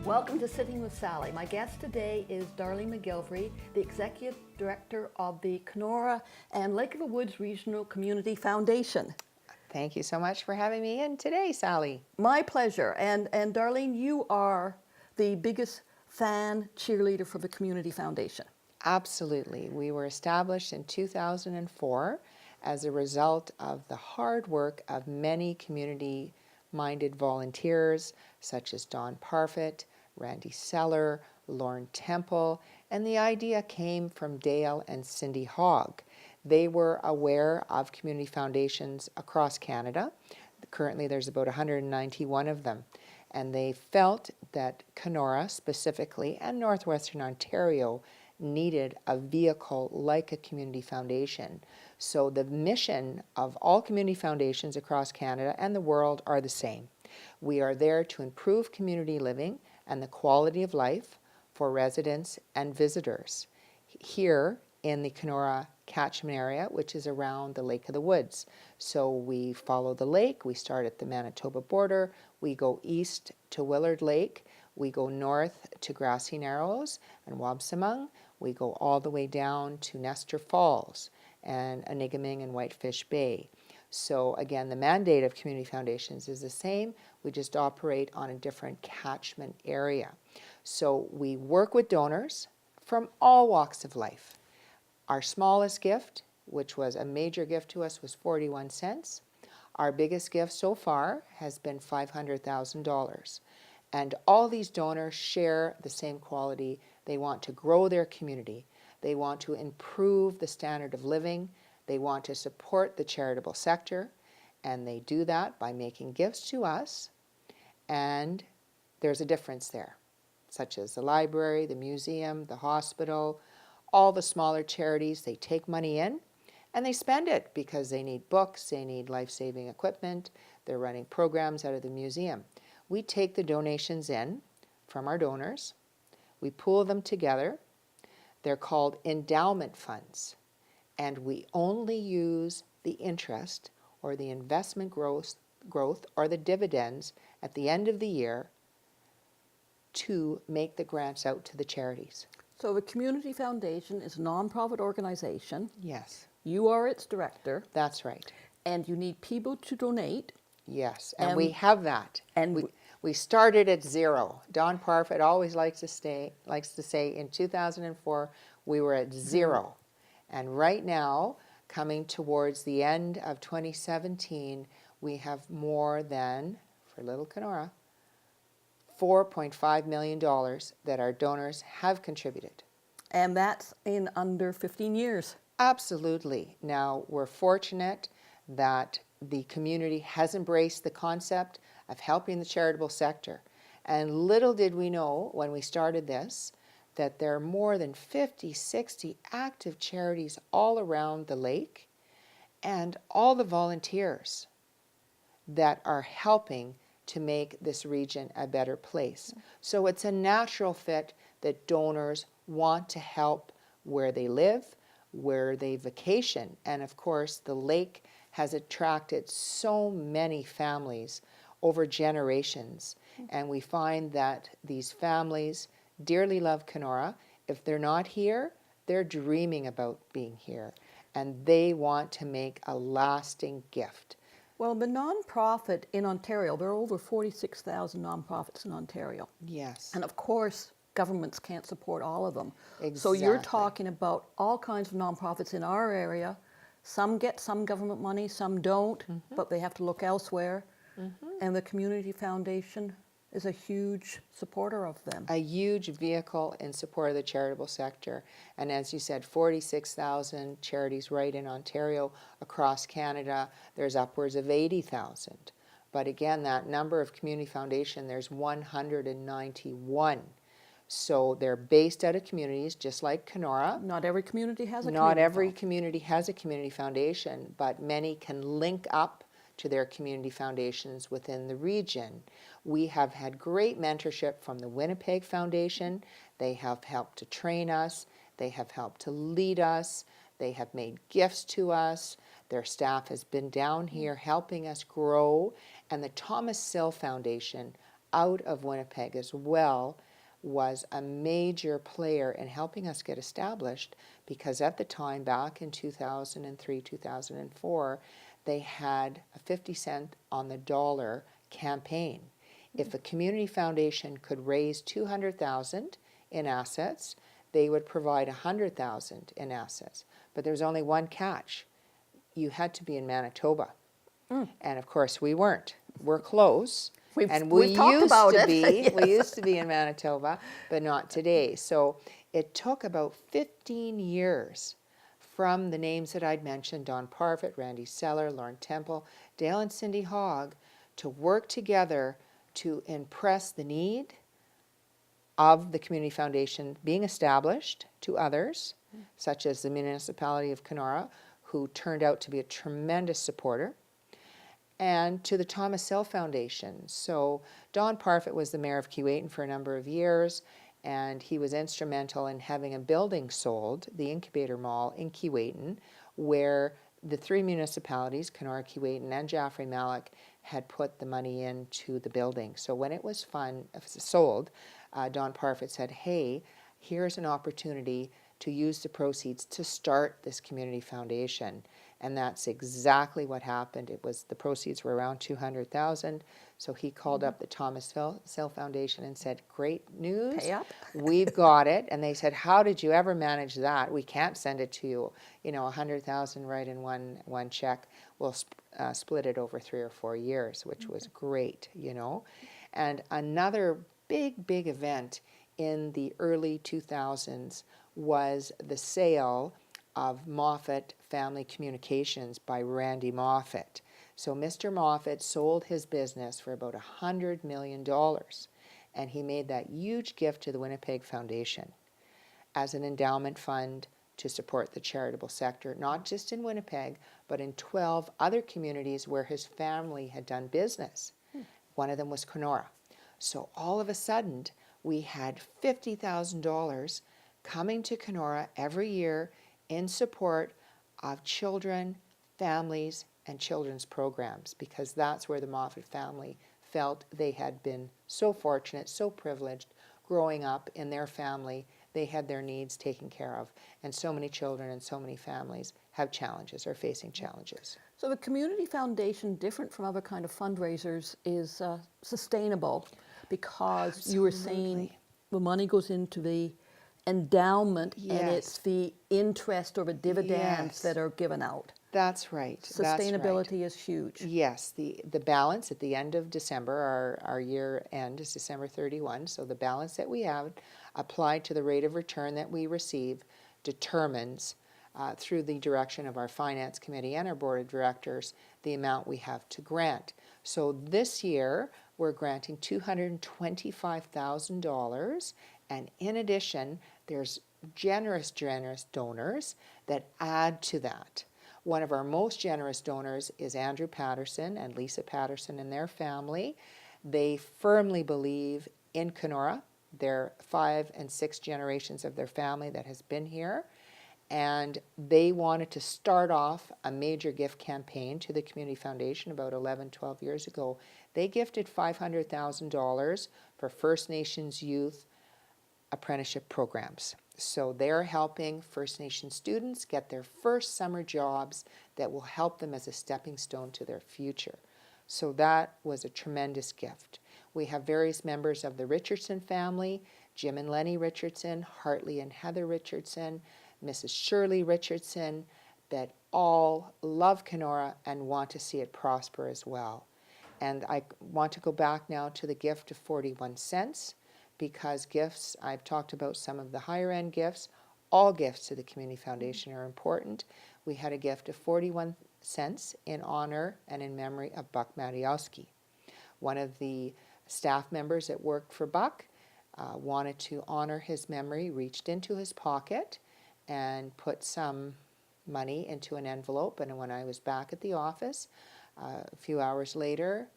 Welcome to Sitting with Sallie. My guest today is Darlene MacGillivray, the Executive Director of the Kenora and Lake of the Woods Regional Community Foundation. Thank you so much for having me in today, Sallie. My pleasure. And Darlene, you are the biggest fan cheerleader for the Community Foundation. Absolutely. We were established in 2004 as a result of the hard work of many community-minded volunteers such as Don Parfit, Randy Seller, Lauren Temple, and the idea came from Dale and Cindy Hogg. They were aware of community foundations across Canada. Currently there's about 191 of them. And they felt that Kenora specifically and Northwestern Ontario needed a vehicle like a community foundation. So the mission of all community foundations across Canada and the world are the same. We are there to improve community living and the quality of life for residents and visitors. Here in the Kenora catchment area, which is around the Lake of the Woods. So we follow the lake, we start at the Manitoba border, we go east to Willard Lake, we go north to Grassy Narrows and Wabsamung, we go all the way down to Nestor Falls and Anigaming and Whitefish Bay. So again, the mandate of community foundations is the same, we just operate on a different catchment area. So we work with donors from all walks of life. Our smallest gift, which was a major gift to us, was 41 cents. Our biggest gift so far has been $500,000. And all these donors share the same quality. They want to grow their community. They want to improve the standard of living. They want to support the charitable sector. And they do that by making gifts to us. And there's a difference there, such as the library, the museum, the hospital, all the smaller charities. They take money in and they spend it because they need books, they need life-saving equipment, they're running programs out of the museum. We take the donations in from our donors, we pool them together, they're called endowment funds, and we only use the interest or the investment growth or the dividends at the end of the year to make the grants out to the charities. So the Community Foundation is a nonprofit organization. Yes. You are its director. That's right. And you need people to donate. Yes, and we have that. And we started at zero. Don Parfit always likes to say in 2004 we were at zero. And right now, coming towards the end of 2017, we have more than, for Little Kenora, $4.5 million that our donors have contributed. And that's in under 15 years. Absolutely. Now, we're fortunate that the community has embraced the concept of helping the charitable sector. And little did we know when we started this that there are more than 50, 60 active charities all around the lake and all the volunteers that are helping to make this region a better place. So it's a natural fit that donors want to help where they live, where they vacation. And of course, the lake has attracted so many families over generations. And we find that these families dearly love Kenora. If they're not here, they're dreaming about being here. And they want to make a lasting gift. Well, the nonprofit in Ontario, there are over 46,000 nonprofits in Ontario. Yes. And of course, governments can't support all of them. Exactly. So you're talking about all kinds of nonprofits in our area. Some get some government money, some don't, but they have to look elsewhere. And the Community Foundation is a huge supporter of them. A huge vehicle in support of the charitable sector. And as you said, 46,000 charities right in Ontario. Across Canada, there's upwards of 80,000. But again, that number of community foundation, there's 191. So they're based out of communities, just like Kenora. Not every community has a community Not every community has a community foundation, but many can link up to their community foundations within the region. We have had great mentorship from the Winnipeg Foundation. They have helped to train us. They have helped to lead us. They have made gifts to us. Their staff has been down here helping us grow. And the Thomas Sill Foundation, out of Winnipeg as well was a major player in helping us get established, because at the time, back in 2003, 2004, they had a 50 cent on the dollar campaign. If a community foundation could raise 200,000 in assets, they would provide 100,000 in assets. But there's only one catch. You had to be in Manitoba. And of course we weren't. We're close. We've talked about it. Yes. We used to be in Manitoba, but not today. So it took about 15 years from the names that I'd mentioned, Don Parfit, Randy Seller, Lauren Temple, Dale and Cindy Hogg, to work together to impress the need of the Community Foundation being established to others, such as the municipality of Kenora, who turned out to be a tremendous supporter, and to the Thomas Sell Foundation. So Don Parfit was the mayor of Keewatin for a number of years, and he was instrumental in having a building sold, the Incubator Mall in Keewatin, where the three municipalities, Kenora, Keewatin, and Jaffrey Malik, had put the money into the building. So when it was sold, Don Parfit said, hey, here's an opportunity to use the proceeds to start this community foundation. And that's exactly what happened. The proceeds were around 200,000. So he called up the Thomas Sell Foundation and said, great news. Pay up. We've got it. And they said, how did you ever manage that? We can't send it to you, 100,000 right in one check. We'll split it over 3 or 4 years, which was great, And another big event in the early 2000s was the sale of Moffat Family Communications by Randy Moffat. So Mr. Moffat sold his business for about $100 million, and he made that huge gift to the Winnipeg Foundation as an endowment fund to support the charitable sector, not just in Winnipeg, but in 12 other communities where his family had done business. One of them was Kenora. So all of a sudden, we had $50,000 coming to Kenora every year in support of children, families, and children's programs, because that's where the Moffat family felt they had been so fortunate, so privileged growing up in their family. They had their needs taken care of, and so many children and so many families have challenges, are facing challenges. So the Community Foundation, different from other kind of fundraisers, is sustainable, because you were saying the money goes into the endowment, and it's the interest or the dividends that are given out. That's right. Sustainability is huge. Yes, the balance at the end of December, our year end is December 31, so the balance that we have applied to the rate of return that we receive determines, through the direction of our finance committee and our board of directors, the amount we have to grant. So this year, we're granting $225,000, and in addition, there's generous donors that add to that. One of our most generous donors is Andrew Patterson and Lisa Patterson and their family. They firmly believe in Kenora. They're 5 and 6 generations of their family that has been here, and they wanted to start off a major gift campaign to the Community Foundation about 11, 12 years ago. They gifted $500,000 for First Nations youth apprenticeship programs. So they're helping First Nation students get their first summer jobs that will help them as a stepping stone to their future. So that was a tremendous gift. We have various members of the Richardson family, Jim and Lenny Richardson, Hartley and Heather Richardson, Mrs. Shirley Richardson, that all love Kenora and want to see it prosper as well. And I want to go back now to the gift of 41 cents, because gifts, I've talked about some of the higher end gifts. All gifts to the Community Foundation are important. We had a gift of 41 cents in honor and in memory of Buck Matiowski. One of the staff members that worked for Buck wanted to honor his memory, reached into his pocket and put some money into an envelope. And when I was back at the office, a few hours later,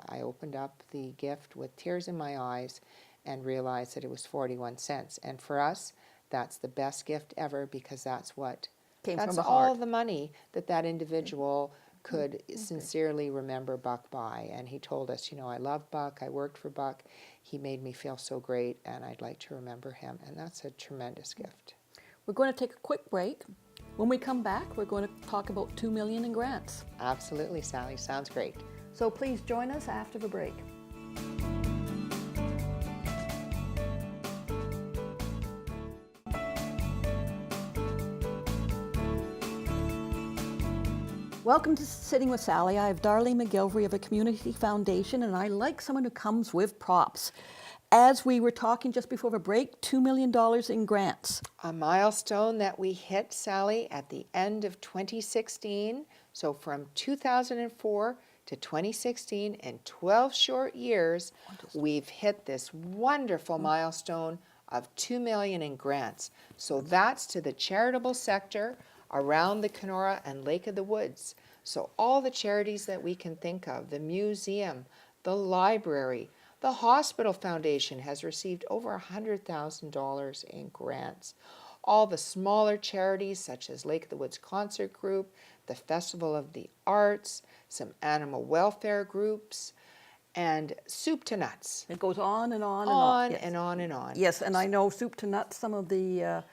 I opened up the gift with tears in my eyes and realized that it was 41 cents. And for us, that's the best gift ever, because that's what Came that's from the all heart. the money that individual could sincerely remember Buck by. And he told us, you know, I love Buck, I worked for Buck, he made me feel so great, and I'd like to remember him. And that's a tremendous gift. We're going to take a quick break. When we come back, we're going to talk about $2 million in grants. Absolutely, Sally, sounds great. So please join us after the break. Welcome to Sitting with Sallie. I have Darlene MacGillivray of a Community Foundation, and I like someone who comes with props. As we were talking just before the break, $2 million in grants. A milestone that we hit, Sally, at the end of 2016. So from 2004 to 2016, in 12 short years, we've hit this wonderful milestone of $2 million in grants. So that's to the charitable sector around the Kenora and Lake of the Woods. So all the charities that we can think of, the museum, the library, the Hospital Foundation has received over $100,000 in grants. All the smaller charities such as Lake of the Woods Concert Group, the Festival of the Arts, some animal welfare groups, and Soup to Nuts. It goes on and on and On Yes. and on and on. Yes, and I know Soup to Nuts, some of the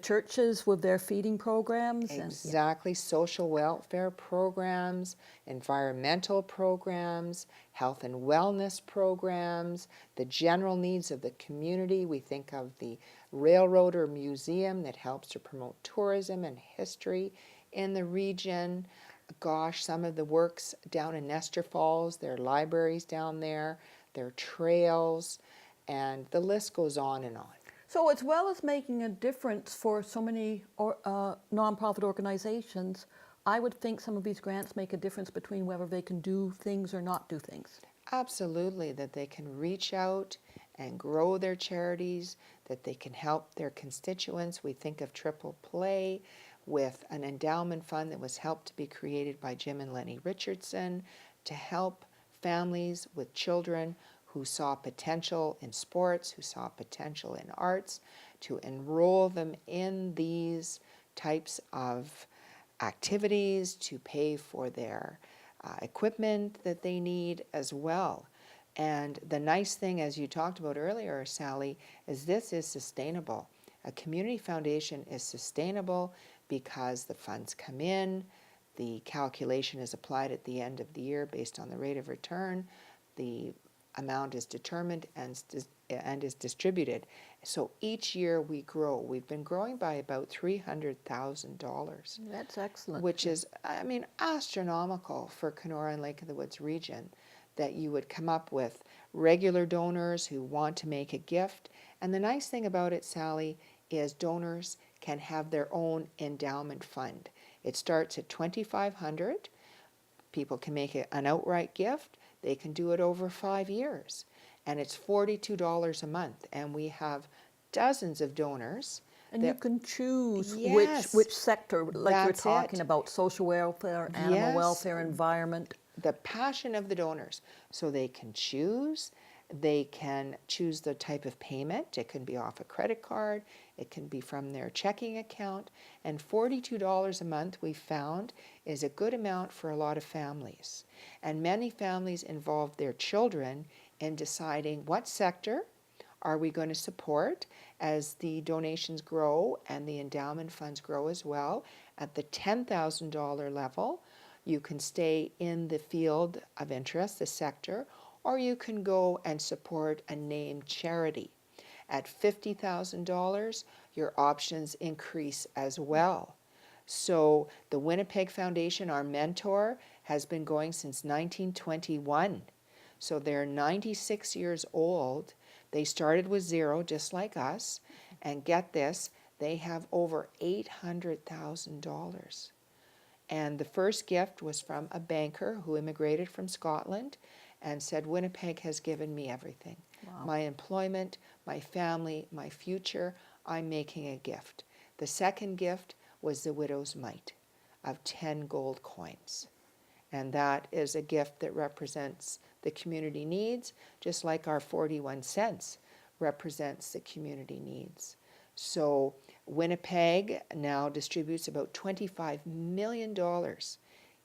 churches with their feeding programs. Exactly, social welfare programs, environmental programs, health and wellness programs, the general needs of the community. We think of the railroad or museum that helps to promote tourism and history in the region. Gosh, some of the works down in Nestor Falls, there are libraries down there, there are trails, and the list goes on and on. So as well as making a difference for so many nonprofit organizations, I would think some of these grants make a difference between whether they can do things or not do things. Absolutely, that they can reach out and grow their charities, that they can help their constituents. We think of Triple Play with an endowment fund that was helped to be created by Jim and Lenny Richardson to help families with children who saw potential in sports, who saw potential in arts, to enroll them in these types of activities, to pay for their equipment that they need as well. And the nice thing, as you talked about earlier, Sally, is this is sustainable. A community foundation is sustainable because the funds come in, the calculation is applied at the end of the year based on the rate of return, the amount is determined and is distributed. So each year we grow. We've been growing by about $300,000. That's excellent. Which is, I mean, astronomical for Kenora and Lake of the Woods region, that you would come up with regular donors who want to make a gift. And the nice thing about it, Sally, is donors can have their own endowment fund. It starts at $2,500. People can make it an outright gift. They can do it over 5 years. And it's $42 a month. And we have dozens of donors. And you can choose Yes, which sector, like you're that's talking it. about, social welfare, animal Yes. welfare, environment. The passion of the donors. So they can choose. They can choose the type of payment. It can be off a credit card. It can be from their checking account. And $42 a month, we found, is a good amount for a lot of families. And many families involve their children in deciding what sector are we going to support as the donations grow and the endowment funds grow as well. At the $10,000 level, you can stay in the field of interest, the sector, or you can go and support a named charity. At $50,000, your options increase as well. So the Winnipeg Foundation, our mentor, has been going since 1921. So they're 96 years old. They started with zero, just like us. And get this, they have over $800,000. And the first gift was from a banker who immigrated from Scotland and said, Winnipeg has given me everything. Wow. My employment, my family, my future, I'm making a gift. The second gift was the widow's mite of 10 gold coins. And that is a gift that represents the community needs, just like our 41 cents represents the community needs. So Winnipeg now distributes about $25 million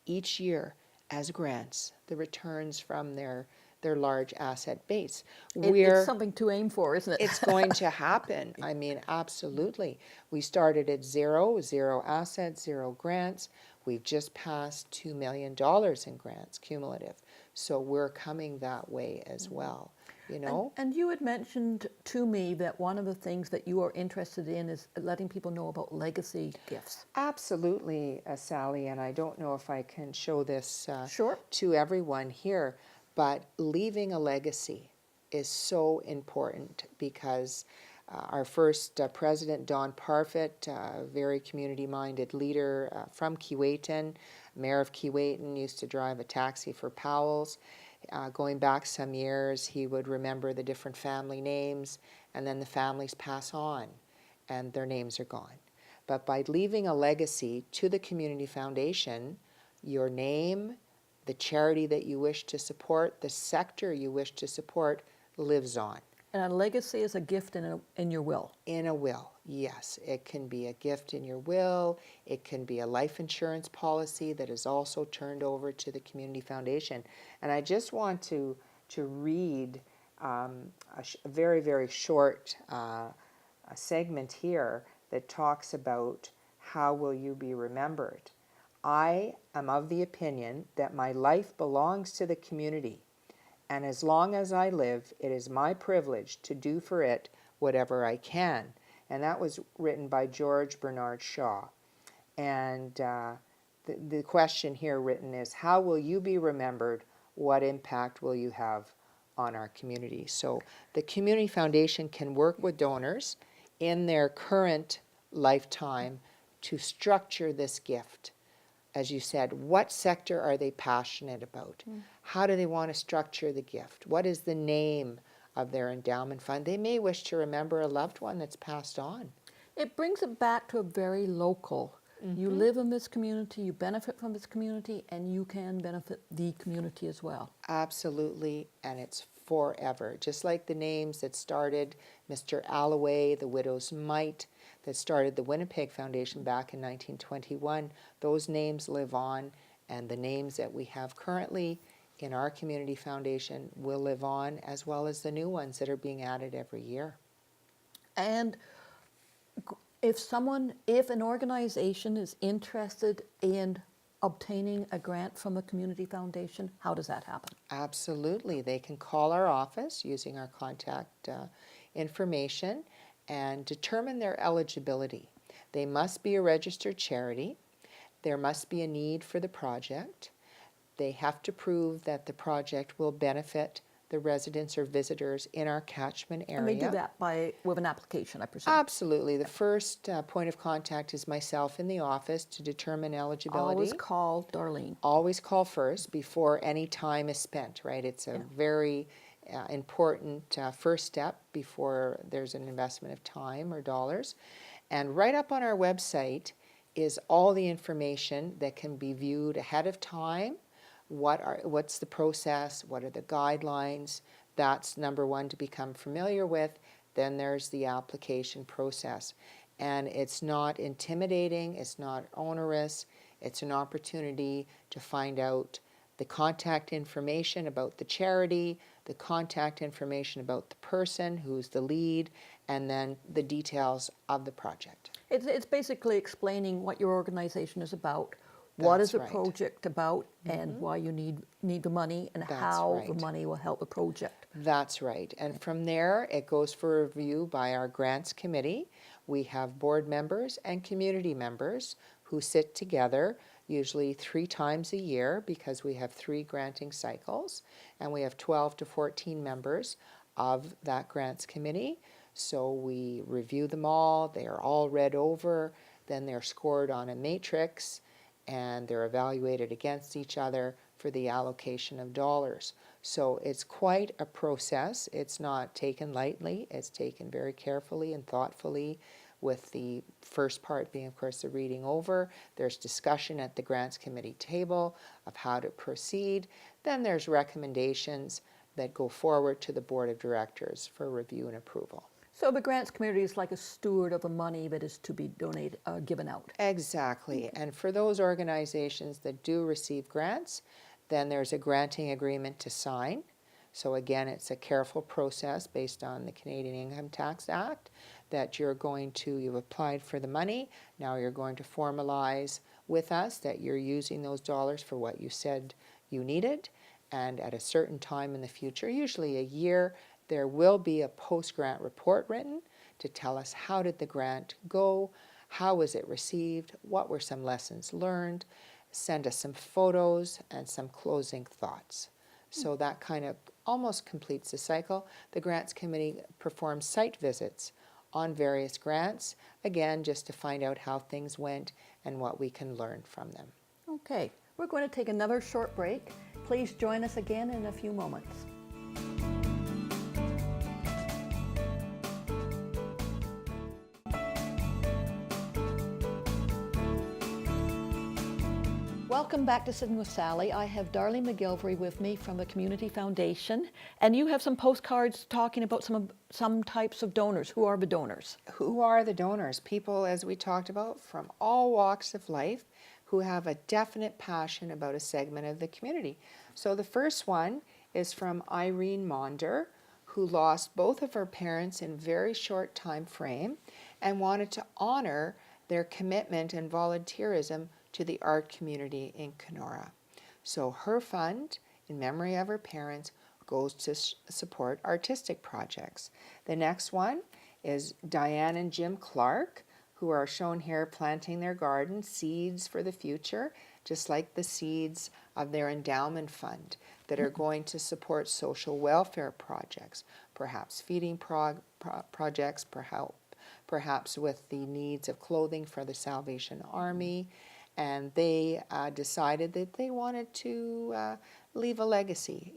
each year as grants, the returns from their large asset base. It's something to aim for, isn't it? It's going to happen. I mean, absolutely. We started at zero assets, zero grants. We've just passed $2 million in grants cumulative. So we're coming that way as well, you know? And you had mentioned to me that one of the things that you are interested in is letting people know about legacy gifts. Absolutely, Sally, and I don't know if I can show this Sure. to everyone here, but leaving a legacy is so important because our first president, Don Parfit, a very community-minded leader from Keewatin, mayor of Keewatin, used to drive a taxi for Powell's. Going back some years, he would remember the different family names, and then the families pass on, and their names are gone. But by leaving a legacy to the community foundation, your name, the charity that you wish to support, the sector you wish to support lives on. And a legacy is a gift in your will. In a will, yes. It can be a gift in your will. It can be a life insurance policy that is also turned over to the community foundation. And I just want to read a very, very short a segment here that talks about how will you be remembered. I am of the opinion that my life belongs to the community, and as long as I live, it is my privilege to do for it whatever I can. And that was written by George Bernard Shaw. And the question here written is, how will you be remembered? What impact will you have on our community? So the Community Foundation can work with donors in their current lifetime to structure this gift. As you said, what sector are they passionate about? How do they want to structure the gift? What is the name of their endowment fund? They may wish to remember a loved one that's passed on. It brings it back to a very local. You live in this community, you benefit from this community, and you can benefit the community as well. Absolutely, and it's forever. Just like the names that started Mr. Alloway, the Widow's Mite, that started the Winnipeg Foundation back in 1921, those names live on, and the names that we have currently in our community foundation will live on, as well as the new ones that are being added every year. And if an organization is interested in obtaining a grant from a community foundation, how does that happen? Absolutely. They can call our office using our contact information and determine their eligibility. They must be a registered charity. There must be a need for the project. They have to prove that the project will benefit the residents or visitors in our catchment area. And they do that with an application, I presume. Absolutely. The first point of contact is myself in the office to determine eligibility. Always call Darlene. Always call first before any time is spent, right? It's a very important first step before there's an investment of time or dollars. And right up on our website is all the information that can be viewed ahead of time. What's the process? What are the guidelines? That's number one to become familiar with. Then there's the application process. And it's not intimidating, it's not onerous, it's an opportunity to find out the contact information about the charity, the contact information about the person who's the lead, and then the details of the project. It's basically explaining what your organization is about, what is the project about, and why you need the money, and how the money will help the project. That's right. And from there, it goes for review by our grants committee. We have board members and community members who sit together usually 3 times a year because we have 3 granting cycles, and we have 12 to 14 members of that grants committee. So we review them all, they are all read over, then they're scored on a matrix, and they're evaluated against each other for the allocation of dollars. So it's quite a process. It's not taken lightly, it's taken very carefully and thoughtfully, with the first part being, of course, the reading over. There's discussion at the grants committee table of how to proceed. Then there's recommendations that go forward to the board of directors for review and approval. So the grants committee is like a steward of the money that is to be donated, given out. Exactly. And for those organizations that do receive grants, then there's a granting agreement to sign. So again, it's a careful process based on the Canadian Income Tax Act that you've applied for the money. Now you're going to formalize with us that you're using those dollars for what you said you needed. And at a certain time in the future, usually a year, there will be a post-grant report written to tell us how did the grant go, how was it received, what were some lessons learned, send us some photos and some closing thoughts. So that kind of almost completes the cycle. The Grants Committee performs site visits on various grants, again, just to find out how things went and what we can learn from them. Okay, we're going to take another short break. Please join us again in a few moments. Welcome back to Sitting with Sallie. I have Darlene MacGillivray with me from the Community Foundation, and you have some postcards talking about some types of donors. Who are the donors? Who are the donors? People, as we talked about, from all walks of life who have a definite passion about a segment of the community. So the first one is from Irene Maunder, who lost both of her parents in a very short time frame and wanted to honor their commitment and volunteerism to the art community in Kenora. So her fund, in memory of her parents, goes to support artistic projects. The next one is Diane and Jim Clark, who are shown here planting their garden, seeds for the future, just like the seeds of their endowment fund that are going to support social welfare projects, perhaps feeding projects, perhaps with the needs of clothing for the Salvation Army. And they decided that they wanted to leave a legacy,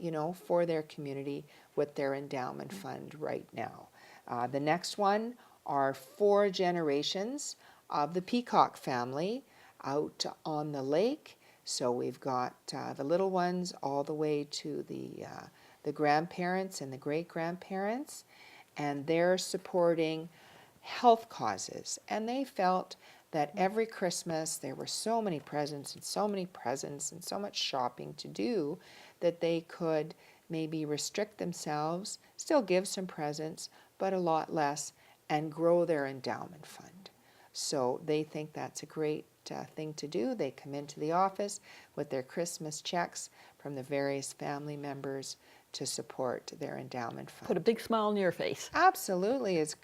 for their community with their endowment fund right now. The next one are 4 generations of the Peacock family out on the lake. So we've got the little ones all the way to the grandparents and the great-grandparents, and they're supporting health causes. And they felt that every Christmas there were so many presents and so much shopping to do that they could maybe restrict themselves, still give some presents, but a lot less, and grow their endowment fund. So they think that's a great thing to do. They come into the office with their Christmas checks from the various family members to support their endowment fund. Put a big smile on your face. Absolutely. It's,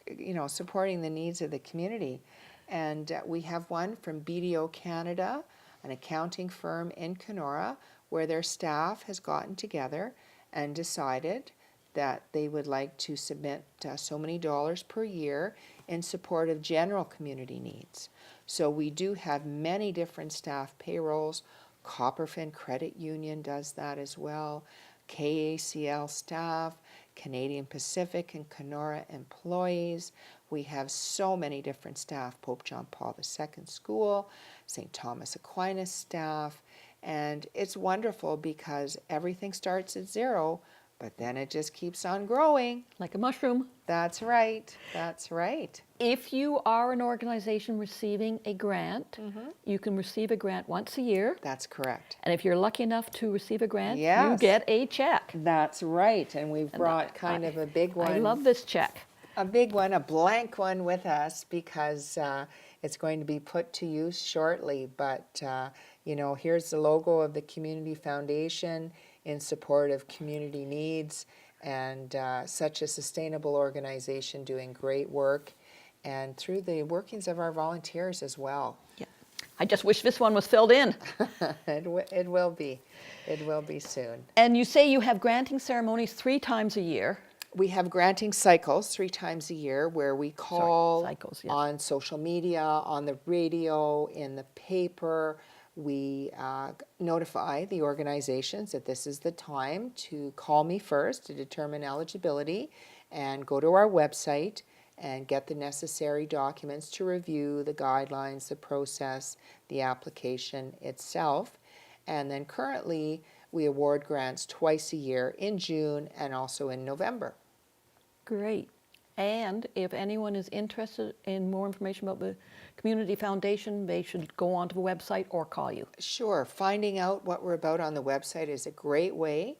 supporting the needs of the community. And we have one from BDO Canada, an accounting firm in Kenora, where their staff has gotten together and decided that they would like to submit so many dollars per year in support of general community needs. So we do have many different staff payrolls. Copperfin Credit Union does that as well. KACL staff, Canadian Pacific and Kenora employees. We have so many different staff, Pope John Paul II School, St. Thomas Aquinas staff, and it's wonderful because everything starts at 0, but then it just keeps on growing. Like a mushroom. That's right. That's right. If you are an organization receiving a grant, you can receive a grant once a year. That's correct. And if you're lucky enough to receive a grant, you Yes. get a check. That's right. And we've brought kind of a big one. I love this check. A big one, a blank one with us because it's going to be put to use shortly. But, here's the logo of the Community Foundation in support of community needs, and such a sustainable organization doing great work, and through the workings of our volunteers as well. Yeah. I just wish this one was filled in. It will be. It will be soon. And you say you have granting ceremonies 3 times a year. We have granting cycles 3 times a year where we call cycles, yes. on social media, on the radio, in the paper. We notify the organizations that this is the time to call me first to determine eligibility and go to our website and get the necessary documents to review the guidelines, the process, the application itself. And then currently we award grants twice a year in June and also in November. Great. And if anyone is interested in more information about the Community Foundation, they should go onto the website or call you. Sure, finding out what we're about on the website is a great way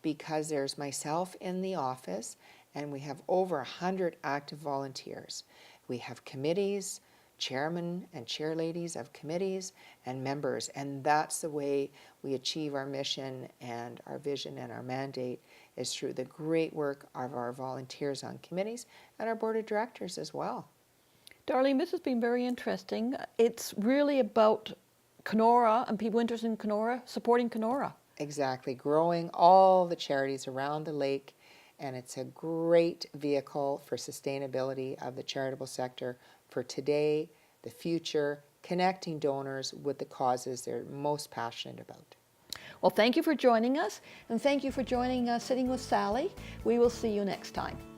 because there's myself in the office and we have over 100 active volunteers. We have committees, chairmen and chairladies of committees and members, and that's the way we achieve our mission and our vision and our mandate is through the great work of our volunteers on committees and our board of directors as well. Darlene, this has been very interesting. It's really about Kenora and people interested in Kenora, supporting Kenora. Exactly, growing all the charities around the lake, and it's a great vehicle for sustainability of the charitable sector for today, the future, connecting donors with the causes they're most passionate about. Well, thank you for joining us, and thank you for joining us Sitting with Sallie. We will see you next time.